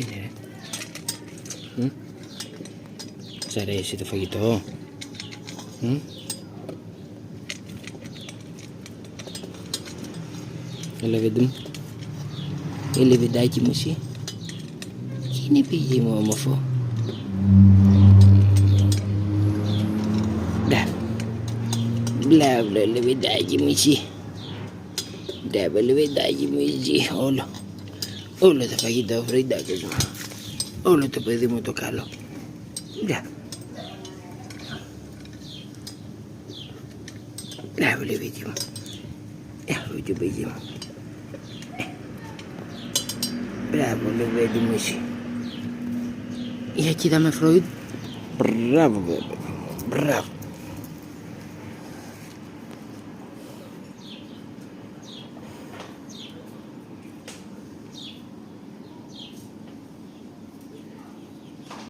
είναι ρε? Σ' αρέσει το φαγητό? Έλα παιδί μου. Έλα παιδάκι μου εσύ. Τι είναι παιδί μου όμορφο? Μπλάβο λεβεντάκι μου εσύ. Μπλάβο λεβεντάκι μου εσύ. Όλο τα φαγητά ο φρεντάκος μου. Όλο το παιδί μου το καλό. Μπράβο λεβέντι μου. Έχω το παιδί μου. Μπράβο λεβέντι μου εσύ. Για κοίτα με Φρόιντ. Μπράβο βέβαια. Μπράβο.